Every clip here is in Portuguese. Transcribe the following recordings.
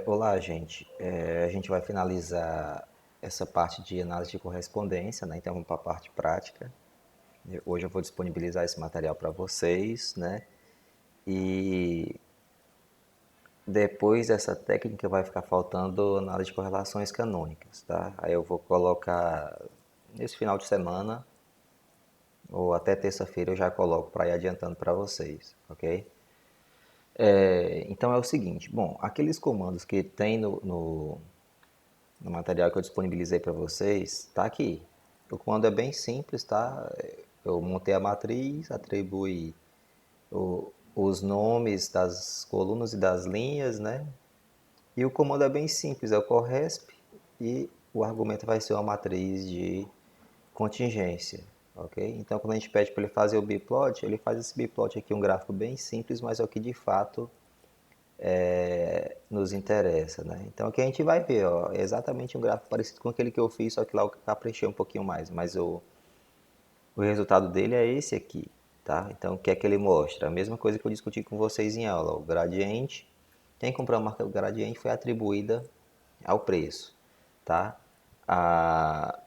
Olá, gente. A gente vai finalizar essa parte de análise de correspondência, né? Então vamos para a parte prática. Hoje eu vou disponibilizar esse material para vocês, né? E depois dessa técnica vai ficar faltando análise de correlações canônicas, tá? Aí eu vou colocar nesse final de semana ou até terça-feira eu já coloco para ir adiantando para vocês, ok? Então é o seguinte, bom, aqueles comandos que tem no material que eu disponibilizei para vocês, tá aqui. O comando é bem simples, tá? Eu montei a matriz, atribuí os nomes das colunas e das linhas, né? E o comando é bem simples, é o corresp e o argumento vai ser uma matriz de contingência, ok? Então quando a gente pede para ele fazer o biplot, ele faz esse biplot aqui, um gráfico bem simples, mas é o que de fato nos interessa, né? Então aqui a gente vai ver, ó, é exatamente um gráfico parecido com aquele que eu fiz, só que lá eu caprichei um pouquinho mais, mas o resultado dele é esse aqui, tá? Então o que é que ele mostra? A mesma coisa que eu discuti com vocês em aula, o gradiente, quem comprou a marca do gradiente foi atribuída ao preço, tá? A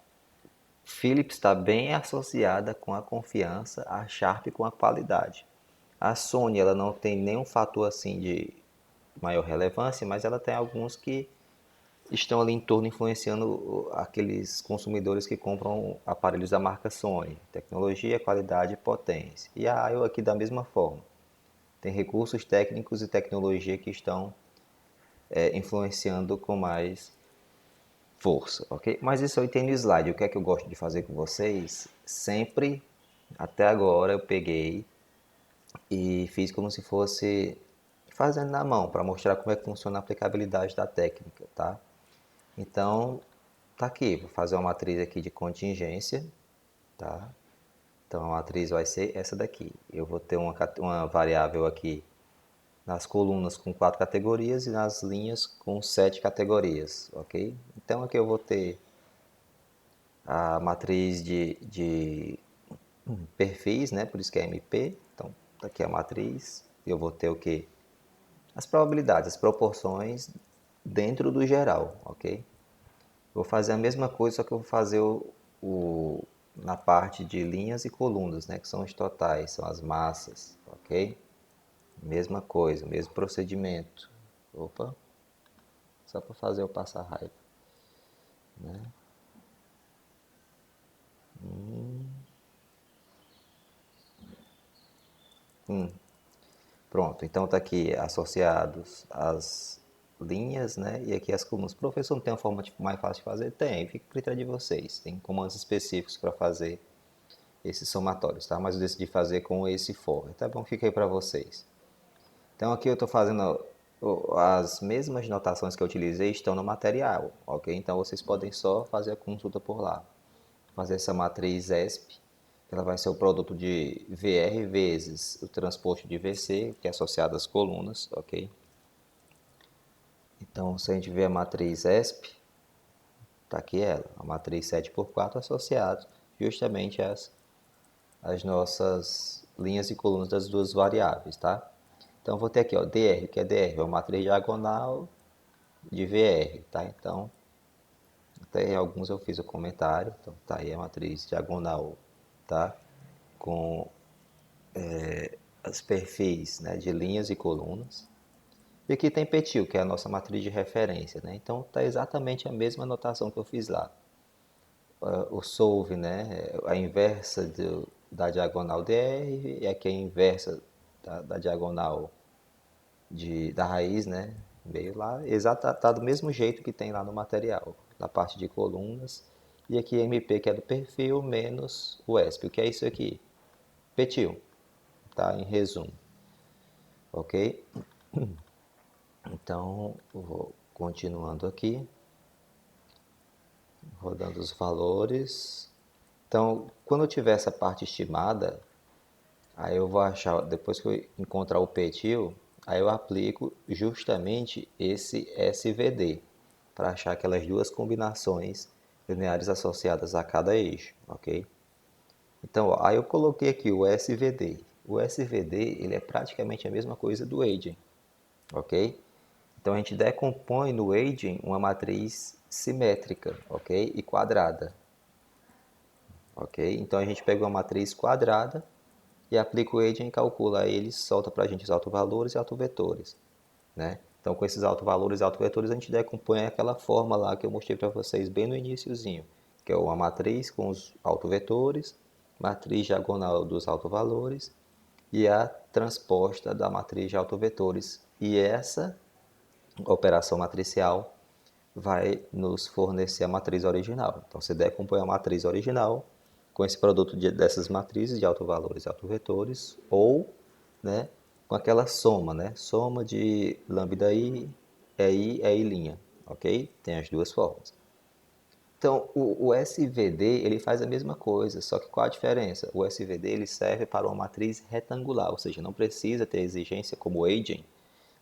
Philips está bem associada com a confiança, a Sharp com a qualidade. A Sony ela não tem nenhum fator assim de maior relevância, mas ela tem alguns que estão ali em torno influenciando aqueles consumidores que compram aparelhos da marca Sony. Tecnologia, qualidade e potência. E a IO aqui da mesma forma. Tem recursos técnicos e tecnologia que estão influenciando com mais força, ok? Mas isso aí tem no slide. O que é que eu gosto de fazer com vocês? Sempre, até agora, eu peguei e fiz como se fosse fazendo na mão, para mostrar como é que funciona a aplicabilidade da técnica, tá? Então, tá aqui, vou fazer uma matriz aqui de contingência, tá? Então, a matriz vai ser essa daqui. Eu vou ter uma variável aqui nas colunas com 4 categorias e nas linhas com 7 categorias, ok? Então, aqui eu vou ter a matriz de perfis, né? Por isso que é MP. Então, tá aqui a matriz. Eu vou ter o quê? As probabilidades, as proporções dentro do geral, ok? Vou fazer a mesma coisa, só que eu vou fazer na parte de linhas e colunas, né? Que são os totais, são as massas, ok? Mesma coisa, mesmo procedimento. Opa, só para fazer eu passar raiva, né? Pronto, então tá aqui associados as linhas, né? E aqui as colunas. Professor, não tem uma forma mais fácil de fazer? Tem, fica a critério de vocês. Tem comandos específicos para fazer esses somatórios, tá? Mas eu decidi fazer com esse for. Tá bom, fica aí para vocês. Então aqui eu estou fazendo as mesmas notações que eu utilizei estão no material, ok? Então vocês podem só fazer a consulta por lá. Fazer essa matriz ESP, ela vai ser o produto de VR vezes o transposto de VC, que é associado às colunas, ok? Então se a gente ver a matriz ESP, tá aqui ela, a matriz 7 por 4 associado justamente às nossas linhas e colunas das duas variáveis, tá? Então vou ter aqui, ó, dr, que é dr, é uma matriz diagonal de VR, tá? Então, até alguns eu fiz o comentário, então tá aí a matriz diagonal, tá? Com os perfis, né, de linhas e colunas. E aqui tem petil, que é a nossa matriz de referência, né? Então tá exatamente a mesma notação que eu fiz lá. O solve, né, a inversa da diagonal dr e aqui a inversa da diagonal da raiz, né? Veio lá, tá do mesmo jeito que tem lá no material, na parte de colunas. E aqui MP, que é do perfil, menos o ESP. O que é isso aqui? Petil, tá? Em resumo, ok? Então, vou continuando aqui, rodando os valores. Então, quando eu tiver essa parte estimada, aí eu vou achar, depois que eu encontrar o petil, aí eu aplico justamente esse SVD para achar aquelas duas combinações lineares associadas a cada eixo, ok? Então, ó, aí eu coloquei aqui o SVD. O SVD ele é praticamente a mesma coisa do agent, ok? Então a gente decompõe no aging uma matriz simétrica, ok? E quadrada, ok? Então a gente pega uma matriz quadrada e aplica o aging, calcula ele, solta para a gente os autovalores e autovetores, né? Então com esses autovalores e autovetores a gente decompõe aquela forma lá que eu mostrei para vocês bem no iniciozinho, que é uma matriz com os autovetores, matriz diagonal dos autovalores e a transposta da matriz de autovetores. E essa operação matricial vai nos fornecer a matriz original. Então, você decompõe a matriz original com esse produto dessas matrizes de autovalores e autovetores, ou, né, com aquela soma, né, soma de lambda i, é i', ok? Tem as duas formas. Então, o SVD ele faz a mesma coisa, só que qual a diferença? O SVD ele serve para uma matriz retangular, ou seja, não precisa ter exigência como o aging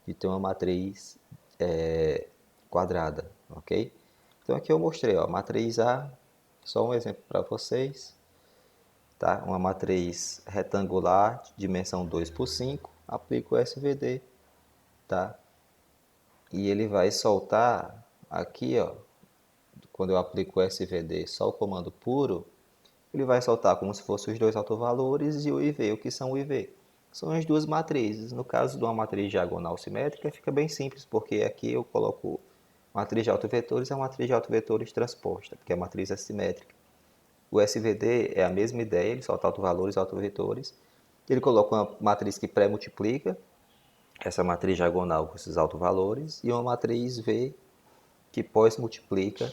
de ter uma matriz quadrada, ok? Então aqui eu mostrei, ó, matriz A, só um exemplo para vocês, tá? Uma matriz retangular, dimensão 2 por 5, aplico o SVD, tá? E ele vai soltar aqui, ó, quando eu aplico o SVD só o comando puro, ele vai soltar como se fossem os dois autovalores e o IV. O que são o IV? São as duas matrizes. No caso de uma matriz diagonal simétrica, fica bem simples, porque aqui eu coloco matriz de autovetores, é uma matriz de autovetores transposta, porque a matriz é simétrica. O SVD é a mesma ideia, ele solta autovalores e autovetores. Ele coloca uma matriz que pré-multiplica essa matriz diagonal com esses autovalores e uma matriz V que pós-multiplica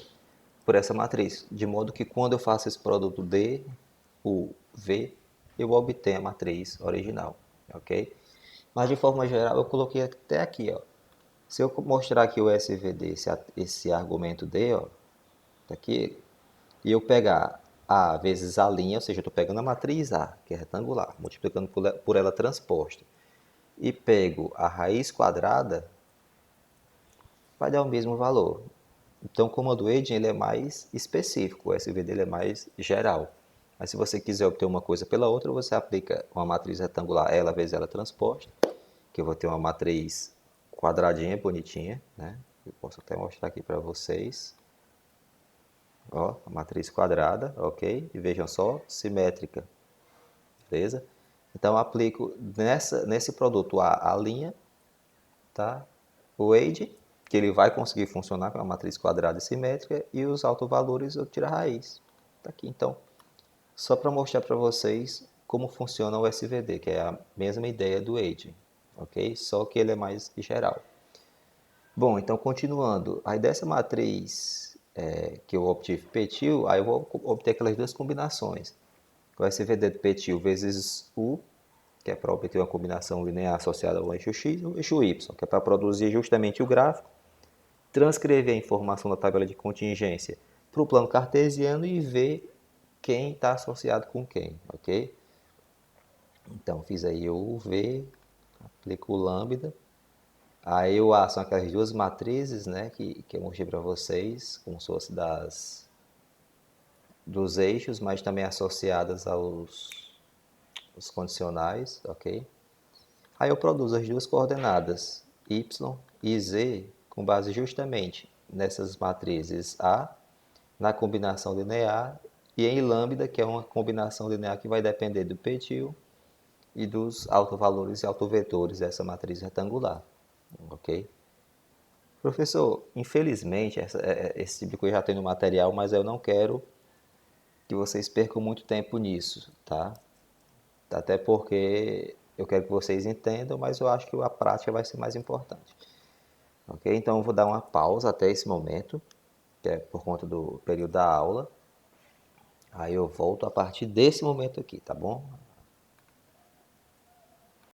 por essa matriz, de modo que quando eu faço esse produto D, o V, eu obtenho a matriz original, ok? Mas de forma geral eu coloquei até aqui, ó. Se eu mostrar aqui o SVD, esse argumento D, ó, tá aqui, e eu pegar A vezes A', ou seja, eu estou pegando a matriz A, que é retangular, multiplicando por ela transposta, e pego a raiz quadrada, vai dar o mesmo valor. Então, o comando aging ele é mais específico, o SVD ele é mais geral. Mas se você quiser obter uma coisa pela outra, você aplica uma matriz retangular, ela vezes ela transposta, que eu vou ter uma matriz quadradinha, bonitinha, né? Eu posso até mostrar aqui para vocês. Ó, a matriz quadrada, ok? E vejam só, simétrica, beleza? Então, eu aplico nesse produto a linha, tá? O age, que ele vai conseguir funcionar com a matriz quadrada e simétrica, e os autovalores eu tiro a raiz. Tá aqui, então, só para mostrar para vocês como funciona o SVD, que é a mesma ideia do age, ok? Só que ele é mais geral. Bom, então continuando, aí dessa matriz que eu obtive petil, aí eu vou obter aquelas duas combinações. O SVD de petil vezes U, que é para obter uma combinação linear associada ao eixo X, e o eixo Y, que é para produzir justamente o gráfico, transcrever a informação da tabela de contingência para o plano cartesiano e ver quem está associado com quem, ok? Então, fiz aí o V, aplico o lambda, aí o A são aquelas duas matrizes, né, que eu mostrei para vocês, como se fosse dos eixos, mas também associadas os condicionais, ok? Aí eu produzo as duas coordenadas y e z com base justamente nessas matrizes A, na combinação linear, e em lambda, que é uma combinação linear que vai depender do petil e dos autovalores e autovetores dessa matriz retangular, ok? Professor, infelizmente, esse tipo de coisa já tem no material, mas eu não quero que vocês percam muito tempo nisso, tá? Até porque eu quero que vocês entendam, mas eu acho que a prática vai ser mais importante. Ok? Então eu vou dar uma pausa até esse momento, que é por conta do período da aula. Aí eu volto a partir desse momento aqui, tá bom?